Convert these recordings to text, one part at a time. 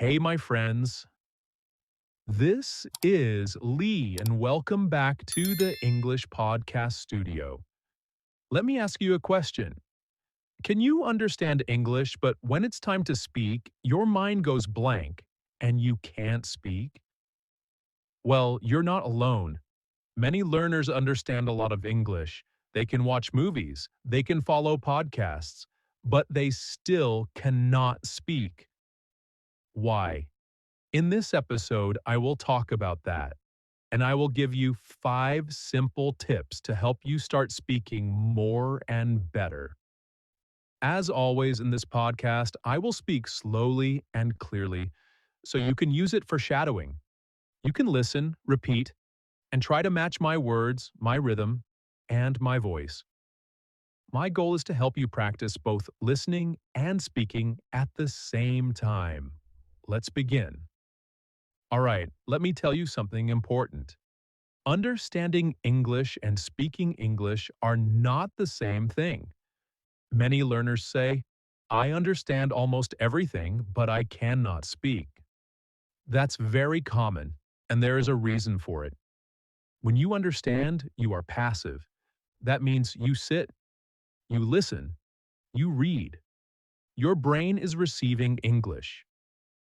Hey, my friends. This is Lee, and welcome back to the English Podcast Studio. Let me ask you a question. Can you understand English, but when it's time to speak, your mind goes blank and you can't speak? Well, you're not alone. Many learners understand a lot of English. They can watch movies, they can follow podcasts, but they still cannot speak. Why? In this episode, I will talk about that, and I will give you 5 simple tips to help you start speaking more and better. As always in this podcast, I will speak slowly and clearly so you can use it for shadowing. You can listen, repeat, and try to match my words, my rhythm, and my voice. My goal is to help you practice both listening and speaking at the same time. Let's begin. All right, let me tell you something important. Understanding English and speaking English are not the same thing. Many learners say, I understand almost everything, but I cannot speak. That's very common, and there is a reason for it. When you understand, you are passive. That means you sit, you listen, you read. Your brain is receiving English.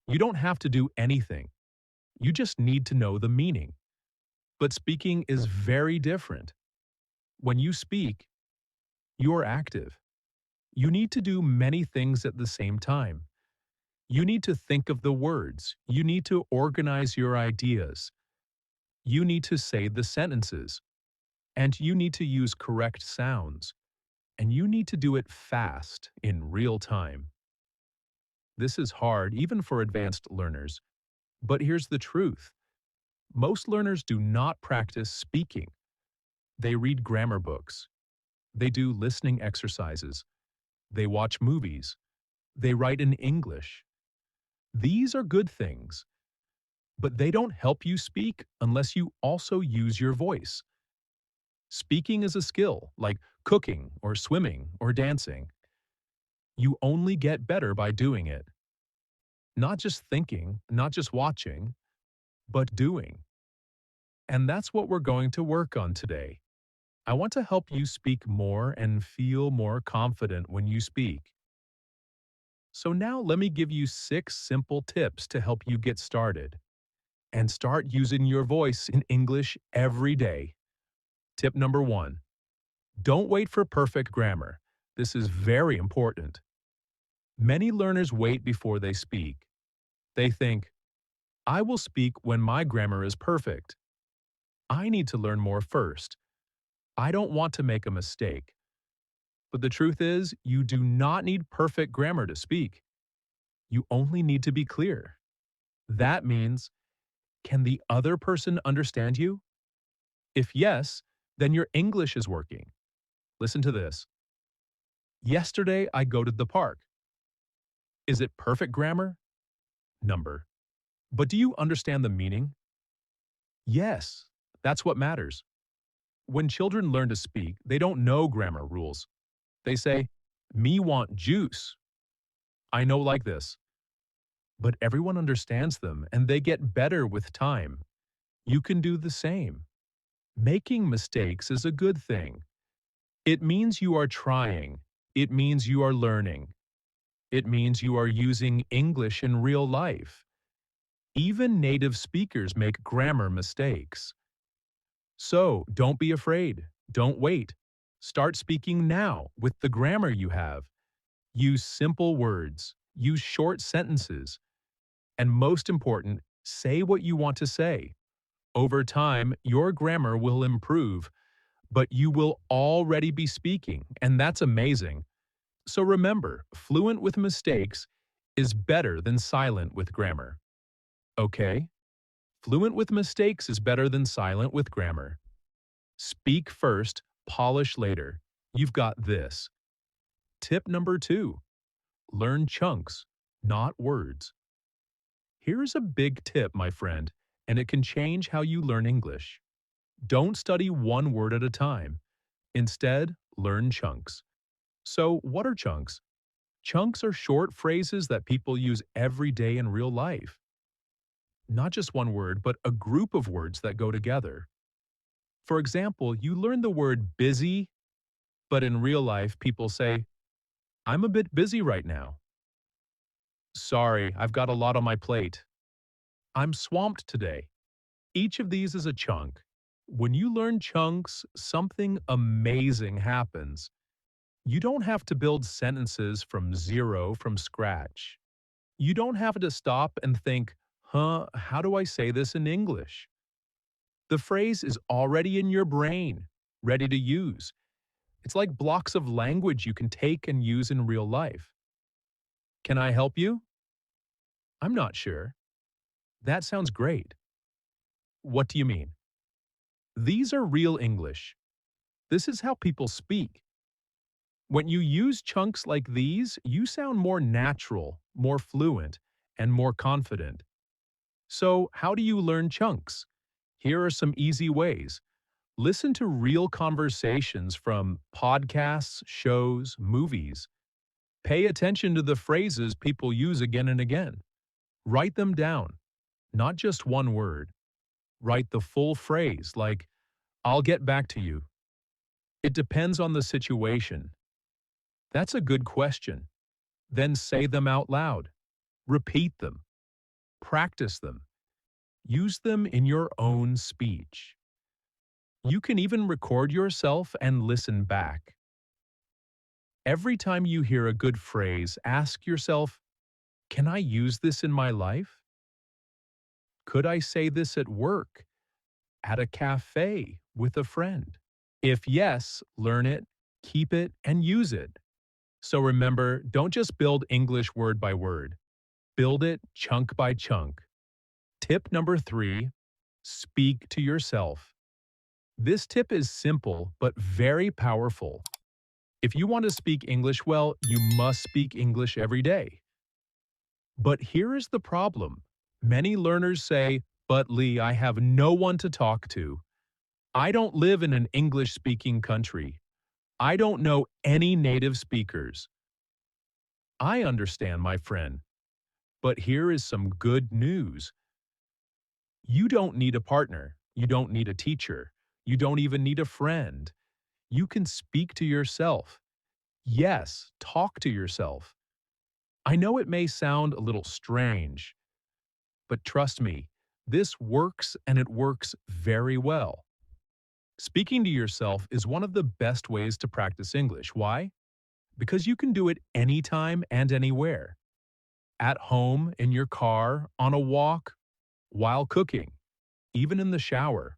You don't have to do anything. You just need to know the meaning. But speaking is very different. When you speak, you're active. You need to do many things at the same time. You need to think of the words. You need to organize your ideas. You need to say the sentences. And you need to use correct sounds. And you need to do it fast, in real time. This is hard, even for advanced learners. But here's the truth. Most learners do not practice speaking. They read grammar books. They do listening exercises. They watch movies. They write in English. These are good things, but they don't help you speak unless you also use your voice. Speaking is a skill, like cooking or swimming or dancing. You only get better by doing it. Not just thinking, not just watching, but doing. And that's what we're going to work on today. I want to help you speak more and feel more confident when you speak. So now let me give you 6 simple tips to help you get started and start using your voice in English every day. Tip number 1. Don't wait for perfect grammar. This is very important. Many learners wait before they speak. They think, I will speak when my grammar is perfect. I need to learn more first. I don't want to make a mistake. But the truth is, you do not need perfect grammar to speak. You only need to be clear. That means, can the other person understand you? If yes, then your English is working. Listen to this. Yesterday I go to the park. Is it perfect grammar? Number. But do you understand the meaning? Yes, that's what matters. When children learn to speak, they don't know grammar rules. They say, me want juice. I know like this. But everyone understands them and they get better with time. You can do the same. Making mistakes is a good thing. It means you are trying. It means you are learning. It means you are using English in real life. Even native speakers make grammar mistakes. So don't be afraid. Don't wait. Start speaking now with the grammar you have. Use simple words. Use short sentences. And most important, say what you want to say. Over time, your grammar will improve, but you will already be speaking, and that's amazing. So remember, fluent with mistakes is better than silent with grammar. Okay? Fluent with mistakes is better than silent with grammar. Speak first, polish later. You've got this. Tip number 2. Learn chunks, not words. Here's a big tip, my friend, and it can change how you learn English. Don't study one word at a time. Instead, learn chunks. So, what are chunks? Chunks are short phrases that people use every day in real life. Not just one word, but a group of words that go together. For example, you learn the word busy, but in real life, people say, I'm a bit busy right now. Sorry, I've got a lot on my plate. I'm swamped today. Each of these is a chunk. When you learn chunks, something amazing happens. You don't have to build sentences from zero from scratch. You don't have to stop and think, how do I say this in English? The phrase is already in your brain, ready to use. It's like blocks of language you can take and use in real life. Can I help you? I'm not sure. That sounds great. What do you mean? These are real English. This is how people speak. When you use chunks like these, you sound more natural, more fluent, and more confident. So, how do you learn chunks? Here are some easy ways. Listen to real conversations from podcasts, shows, movies. Pay attention to the phrases people use again and again. Write them down, not just one word. Write the full phrase, like, I'll get back to you. It depends on the situation. That's a good question. Then say them out loud. Repeat them. Practice them. Use them in your own speech. You can even record yourself and listen back. Every time you hear a good phrase, ask yourself, can I use this in my life? Could I say this at work, at a cafe, with a friend? If yes, learn it, keep it, and use it. So remember, don't just build English word by word. Build it chunk by chunk. Tip number 3, speak to yourself. This tip is simple but very powerful. If you want to speak English well, you must speak English every day. But here is the problem. Many learners say, but Lee, I have no one to talk to. I don't live in an English-speaking country. I don't know any native speakers. I understand, my friend. But here is some good news. You don't need a partner. You don't need a teacher. You don't even need a friend. You can speak to yourself. Yes, talk to yourself. I know it may sound a little strange, but trust me, this works and it works very well. Speaking to yourself is one of the best ways to practice English. Why? Because you can do it anytime and anywhere. At home, in your car, on a walk, while cooking, even in the shower.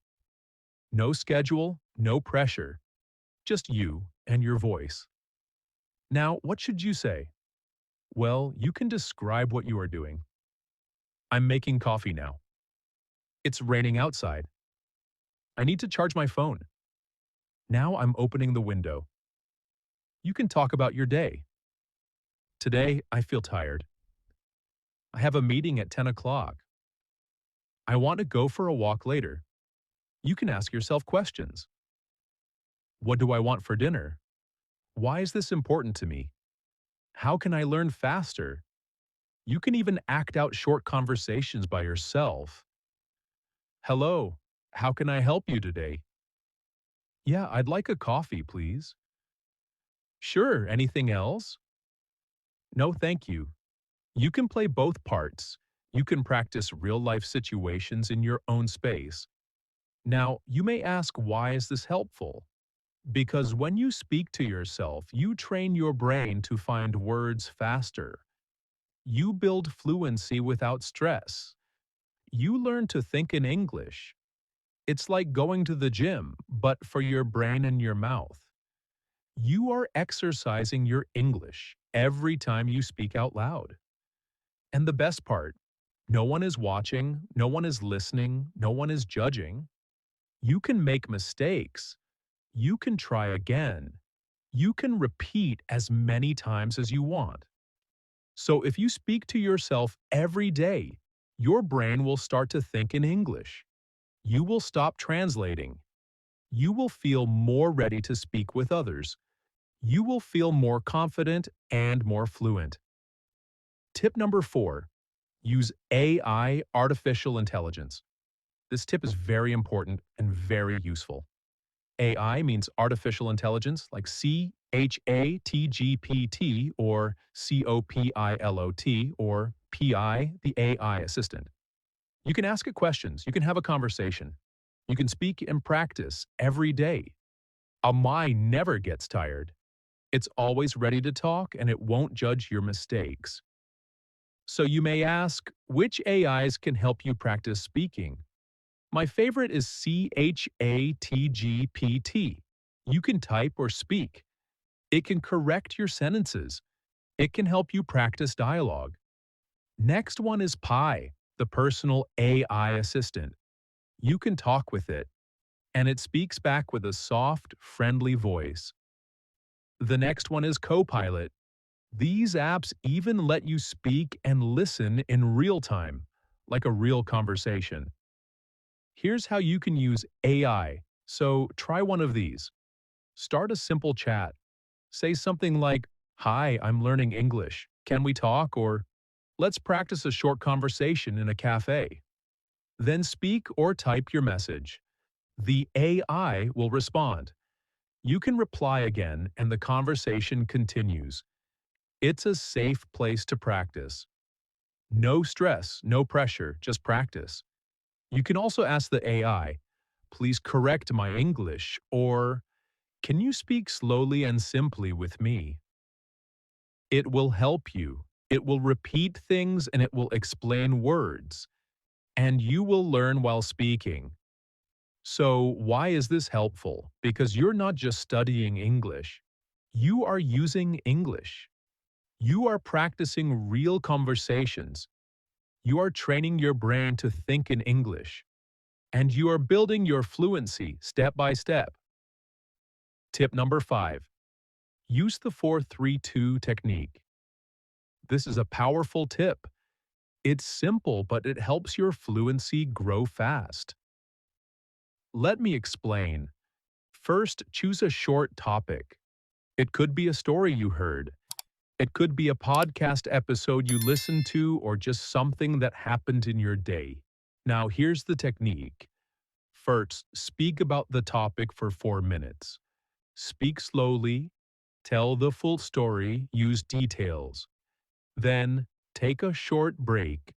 No schedule, no pressure, just you and your voice. Now, what should you say? Well, you can describe what you are doing. I'm making coffee now. It's raining outside. I need to charge my phone. Now I'm opening the window. You can talk about your day. Today, I feel tired. I have a meeting at 10 o'clock. I want to go for a walk later. You can ask yourself questions. What do I want for dinner? Why is this important to me? How can I learn faster? You can even act out short conversations by yourself. Hello, how can I help you today? Yeah, I'd like a coffee, please. Sure, anything else? No, thank you. You can play both parts. You can practice real-life situations in your own space. Now, you may ask, why is this helpful? Because when you speak to yourself, you train your brain to find words faster. You build fluency without stress. You learn to think in English. It's like going to the gym, but for your brain and your mouth. You are exercising your English every time you speak out loud. And the best part, no one is watching, no one is listening, no one is judging. You can make mistakes. You can try again. You can repeat as many times as you want. So if you speak to yourself every day, your brain will start to think in English. You will stop translating. You will feel more ready to speak with others. You will feel more confident and more fluent. Tip number 4, use AI, artificial intelligence. This tip is very important and very useful. AI means artificial intelligence like ChatGPT or COPILOT or PI, the AI assistant. You can ask it questions, you can have a conversation, you can speak and practice every day. A mind never gets tired. It's always ready to talk and it won't judge your mistakes. So you may ask, which AIs can help you practice speaking? My favorite is ChatGPT. You can type or speak. It can correct your sentences. It can help you practice dialogue. Next one is Pi, the personal AI assistant. You can talk with it, and it speaks back with a soft, friendly voice. The next one is Copilot. These apps even let you speak and listen in real time, like a real conversation. Here's how you can use AI. So try one of these. Start a simple chat. Say something like, "Hi, I'm learning English. Can we talk?" Or "Let's practice a short conversation in a cafe." Then speak or type your message. The AI will respond. You can reply again and the conversation continues. It's a safe place to practice. No stress, no pressure, just practice. You can also ask the AI, "Please correct my English," or "Can you speak slowly and simply with me?" It will help you. It will repeat things and it will explain words. And you will learn while speaking. So, why is this helpful? Because you're not just studying English. You are using English. You are practicing real conversations. You are training your brain to think in English. And you are building your fluency step by step. Tip number 5. Use the 4-3-2 technique. This is a powerful tip. It's simple, but it helps your fluency grow fast. Let me explain. First, choose a short topic. It could be a story you heard. It could be a podcast episode you listened to or just something that happened in your day. Now, here's the technique. First, speak about the topic for 4 minutes. Speak slowly, tell the full story, use details. Then, take a short break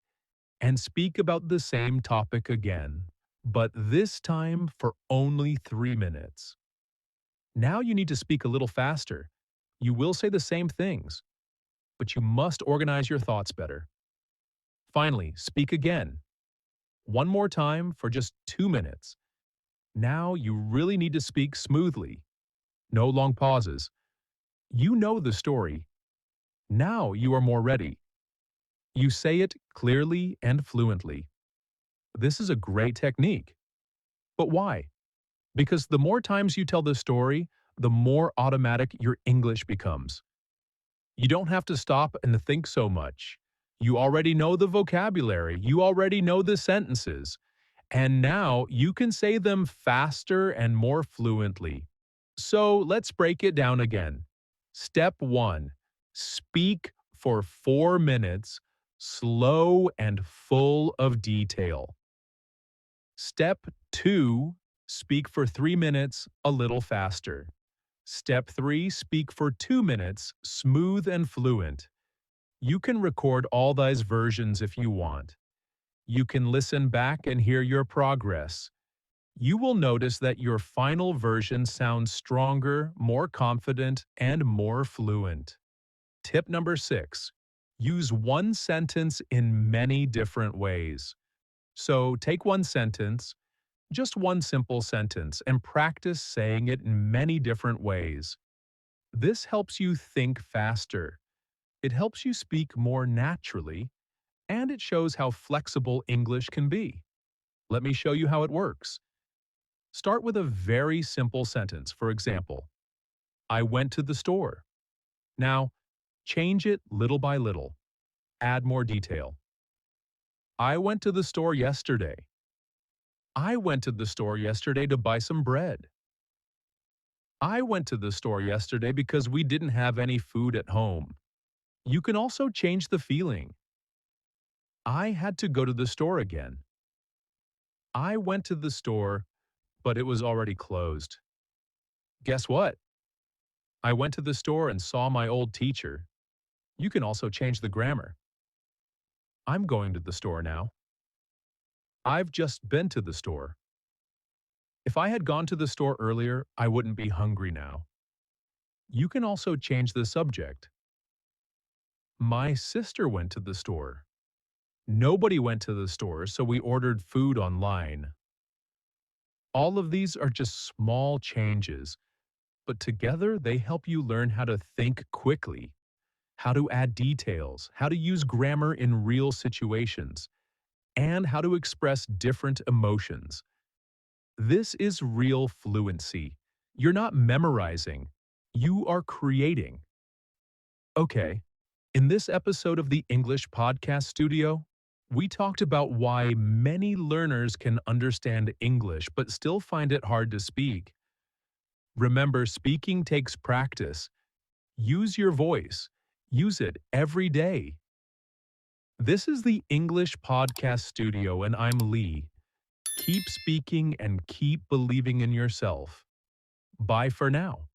and speak about the same topic again, but this time for only 3 minutes. Now you need to speak a little faster. You will say the same things, but you must organize your thoughts better. Finally, speak again. One more time for just 2 minutes. Now you really need to speak smoothly. No long pauses. You know the story. Now you are more ready. You say it clearly and fluently. This is a great technique. But why? Because the more times you tell the story, the more automatic your English becomes. You don't have to stop and think so much. You already know the vocabulary, you already know the sentences, and now you can say them faster and more fluently. So let's break it down again. Step 1. Speak for 4 minutes, slow and full of detail. Step 2, speak for 3 minutes, a little faster. Step 3, speak for 2 minutes, smooth and fluent. You can record all these versions if you want. You can listen back and hear your progress. You will notice that your final version sounds stronger, more confident, and more fluent. Tip number 6. Use one sentence in many different ways. So take one sentence, just one simple sentence, and practice saying it in many different ways. This helps you think faster. It helps you speak more naturally, and it shows how flexible English can be. Let me show you how it works. Start with a very simple sentence. For example, I went to the store. Now, change it little by little. Add more detail. I went to the store yesterday. I went to the store yesterday to buy some bread. I went to the store yesterday because we didn't have any food at home. You can also change the feeling. I had to go to the store again. I went to the store, but it was already closed. Guess what? I went to the store and saw my old teacher. You can also change the grammar. I'm going to the store now. I've just been to the store. If I had gone to the store earlier, I wouldn't be hungry now. You can also change the subject. My sister went to the store. Nobody went to the store, so we ordered food online. All of these are just small changes, but together they help you learn how to think quickly, how to add details, how to use grammar in real situations, and how to express different emotions. This is real fluency. You're not memorizing, you are creating. Okay, in this episode of the English Podcast Studio, we talked about why many learners can understand English but still find it hard to speak. Remember, speaking takes practice. Use your voice. Use it every day. This is the English Podcast Studio, and I'm Lee. Keep speaking and keep believing in yourself. Bye for now.